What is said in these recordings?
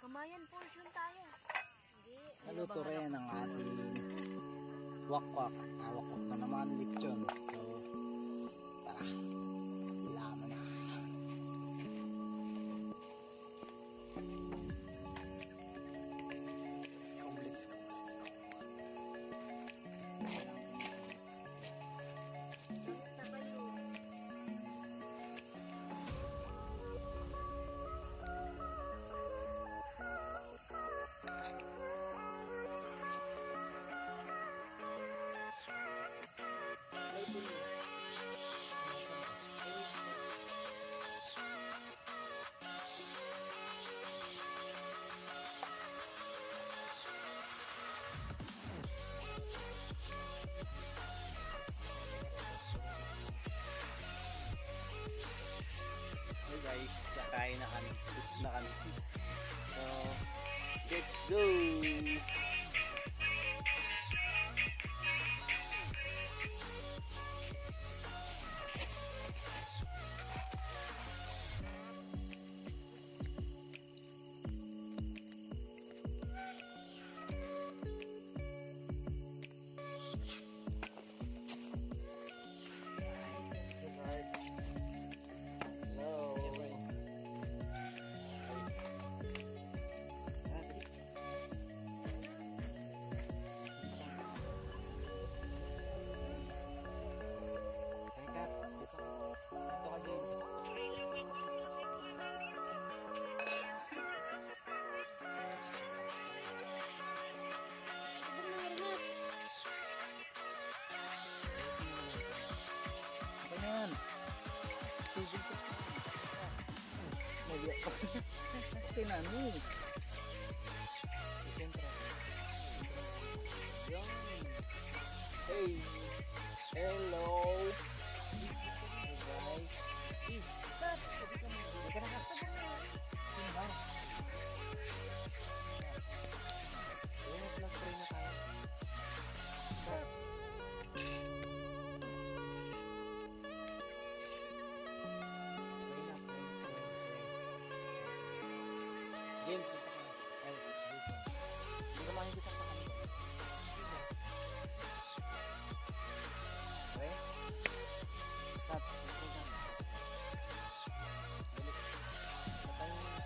Kamayan portion tayo. Hindi. Naluto rin ang ating wakwak. Wakwak na naman lechon. So, tara. Laman na. Let's go. Basta kayo. Hey guys, kakain na kami. So, let's go! Yan. Tigil ko. Nagyak pa. Okay na ni. Siyempre. Yan. Hey. Hello. Hey guys. Ika na ka. Simba. Ayan, nag-pray na tayo. James, gusto ka. Ay, Jason. Hindi ka makikita sa kanila. Okay? Cut. Ito lang. Balik. Patayin mo na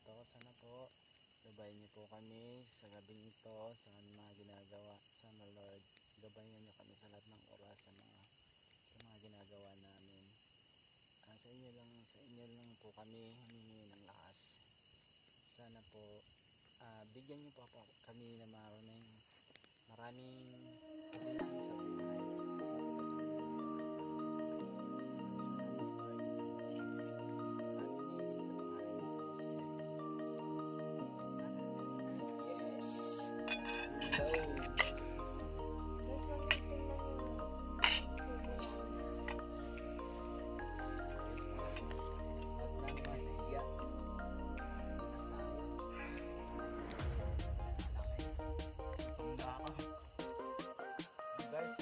sa sana po gabayan niyo po kami sa gabing ito sa mga ginagawa. Sana Lord gabayan niyo kami sa lahat ng oras sa mga ginagawa namin. Sa inyo lang po kami humingi ng lakas. Sana po bigyan niyo po kami ng maraming blessing sa buhay. Guys,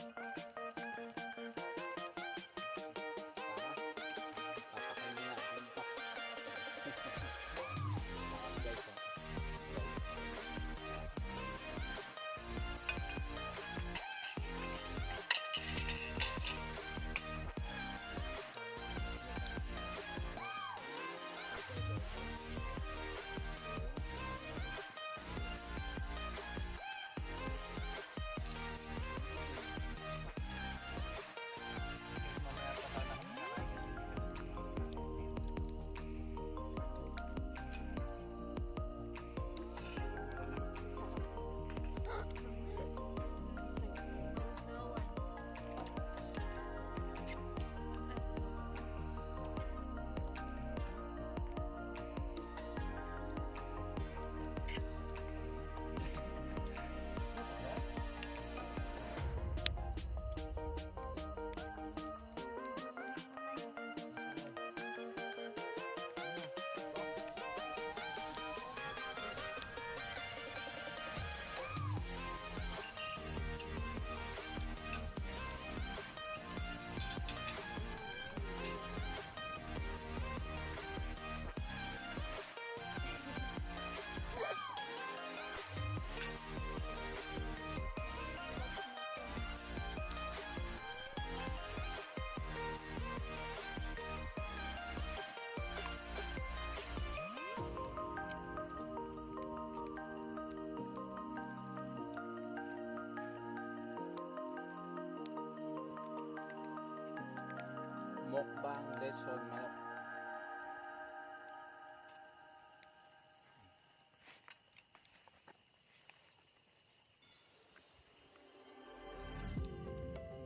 Mukbang lechon manok.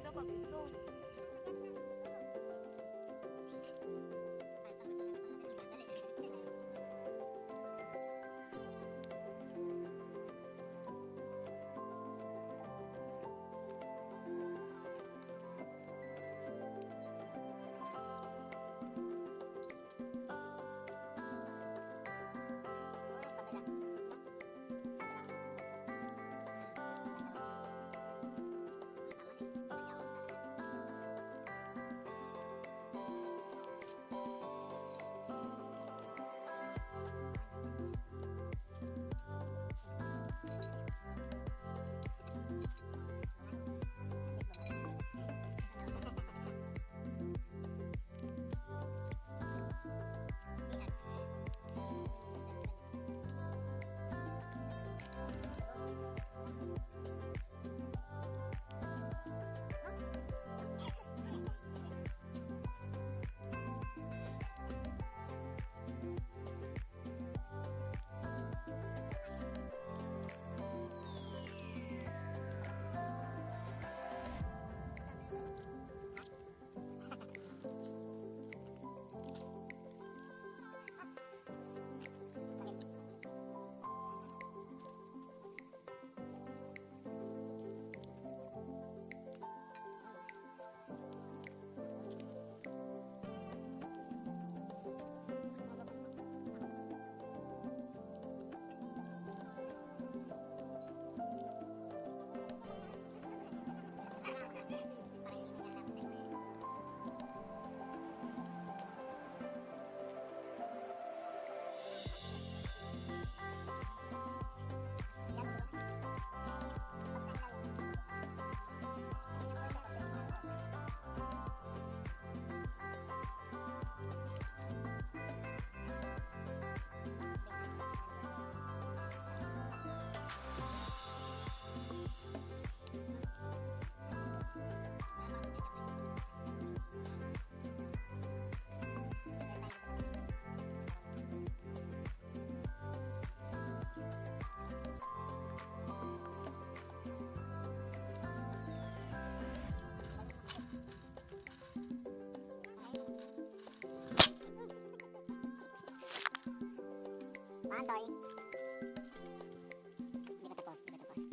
Dapat ito. Sorry. Hindi ka tapos, hindi ka tapos.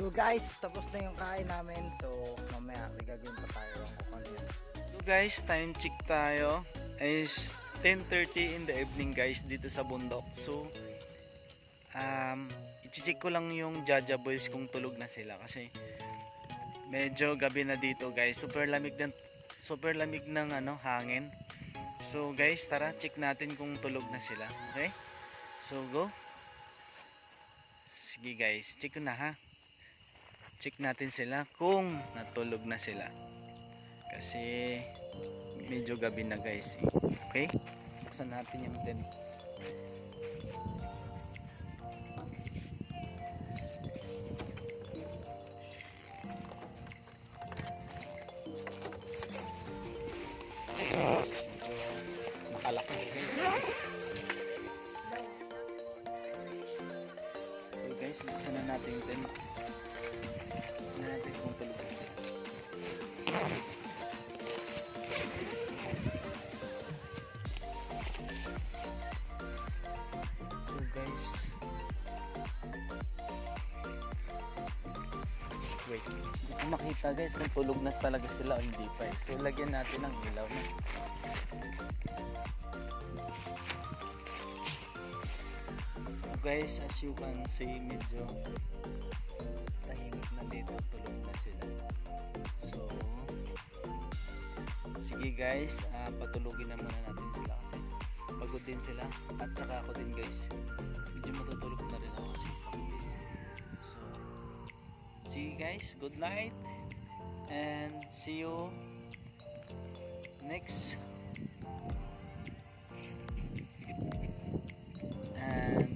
So guys, tapos na yung kain namin. So mamaya may gagawin pa tayo ang kukunin. So guys, time check tayo. Is 10:30 in the evening guys dito sa bundok. So i-check ko lang yung Jaja Boys kung tulog na sila kasi medyo gabi na dito guys. Super lamig ng hangin. So guys, tara check natin kung tulog na sila. Okay? So go. Sige guys, check ko na ha. Check natin sila kung natulog na sila. Kasi medyo gabi na guys. Okay? Buksan natin yung tent. Nakalaki guys. So guys, buksan na natin yung tent. Tignan natin kung tulog na sila. So guys, wait, hindi ko makita guys kung tulog na talaga sila o hindi pa eh. So lagyan natin ng ilaw na. So guys, as you can see, medyo tahimik na dito, tulog na sila. So sige guys, patulugin na muna natin sila kasi pagod din sila at saka ako din guys, medyo matutulog na rin ako kasi pagod. So sige guys, good night and see you next. And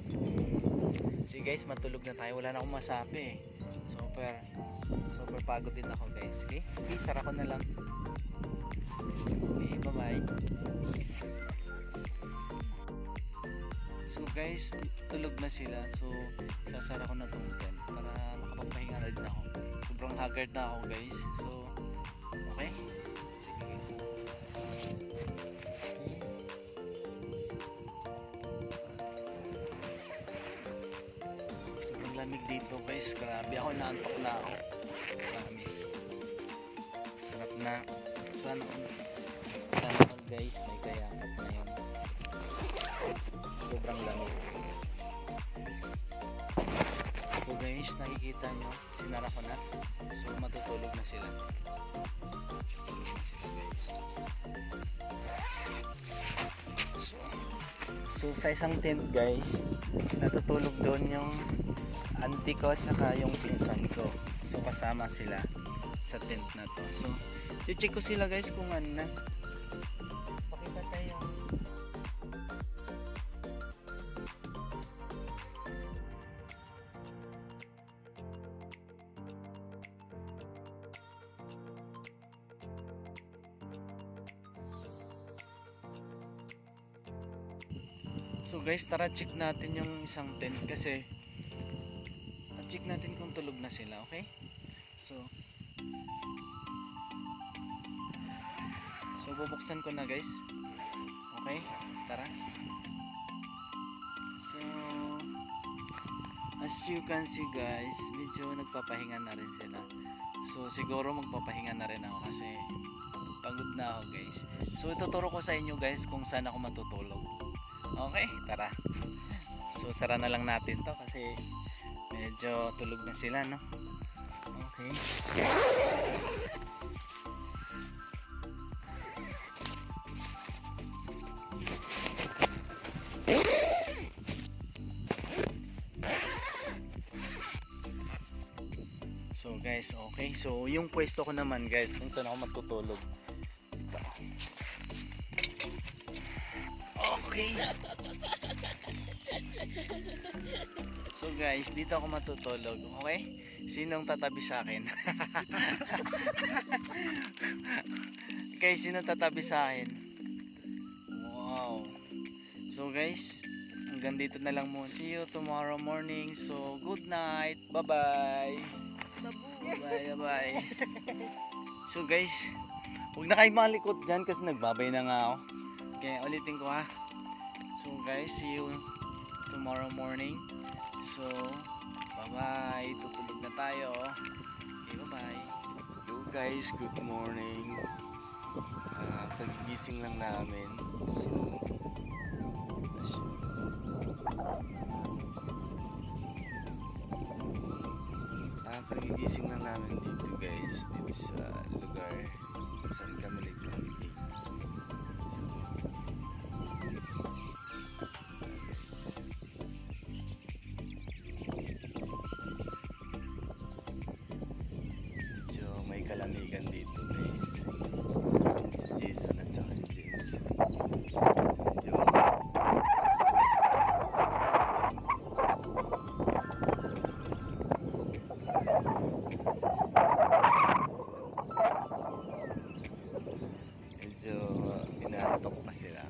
sige guys, matulog na tayo, wala na akong masabi eh. Super pagod din ako guys. Okay, sara ko na lang. Okay, bye bye. So guys, tulog na sila. So sasara ko na tong tent para makapagpahinga na din ako. Sobrang haggard na ako guys. So okay, sige guys. Sobrang lamig dito guys. Grabe ako, naantok na ako. Promise. Sarap na. Sana all guys may kayakap na yun. Sobrang lamig. So guys, nakikita nyo, sinara ko na. So matutulog na sila. Guys. So sa isang tent guys, natutulog doon yung auntie ko at saka yung pinsan ko. So kasama sila sa tent na to. So i-check ko sila guys kung ano na. Pakita tayo. So guys, tara check natin yung isang tent kasi check natin kung tulog na sila, okay? So bubuksan ko na guys. Okay? Tara. So as you can see guys, medyo nagpapahinga na rin sila. So siguro magpapahinga na rin ako kasi pagod na ako guys. So ituturo ko sa inyo guys kung saan ako matutulog. Okay, tara. So sara na lang natin to kasi medyo tulog na sila, no? Okay. So guys, okay. So yung pwesto ko naman guys, kung saan ako matutulog. Ito. Okay. So guys, dito ako matutulog, okay? Sinong tatabi sa akin? Okay, sino tatabi sa akin? Wow. So guys, hanggang dito na lang muna. See you tomorrow morning. So good night. Bye-bye. Bye-bye. So guys, huwag na kayo malikot dyan kasi nagbabay na nga ako. Okay, ulitin ko ha. So guys, see you tomorrow morning. So Bye-bye. Tutulog na tayo. Okay, bye-bye. Hello guys, good morning. Pagigising lang namin. So, pagigising lang namin dito guys, dito sa lugar kung saan kami nag-camping. So, may kalamigan dito guys. Si Jason at saka si James. Medyo inaantok pa sila.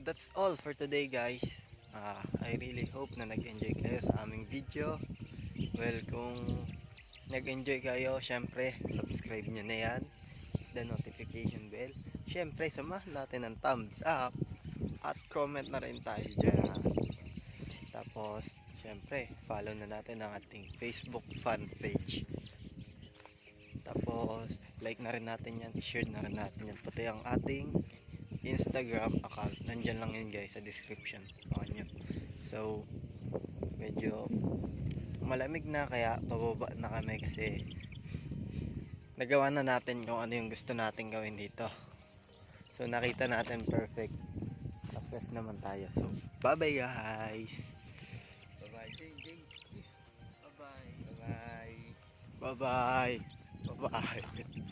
That's all for today guys. I really hope na nag-enjoy kayo sa aming video. Well, kung nag-enjoy kayo, syempre subscribe nyo na yan, the notification bell. Syempre samahan natin ng thumbs up at comment na rin tayo dyan. Tapos syempre follow na natin ang ating Facebook fan page. Tapos like na rin natin yan, share na rin natin yan, pati ang ating Instagram account, nandyan lang yun guys sa description. Nyo. So medyo malamig na kaya pababa na kami kasi nagawa na natin kung ano yung gusto natin gawin dito. So nakita natin perfect, success naman tayo. So bye bye guys. Bye bye JJ. Bye bye. Bye bye. Bye bye. Bye bye.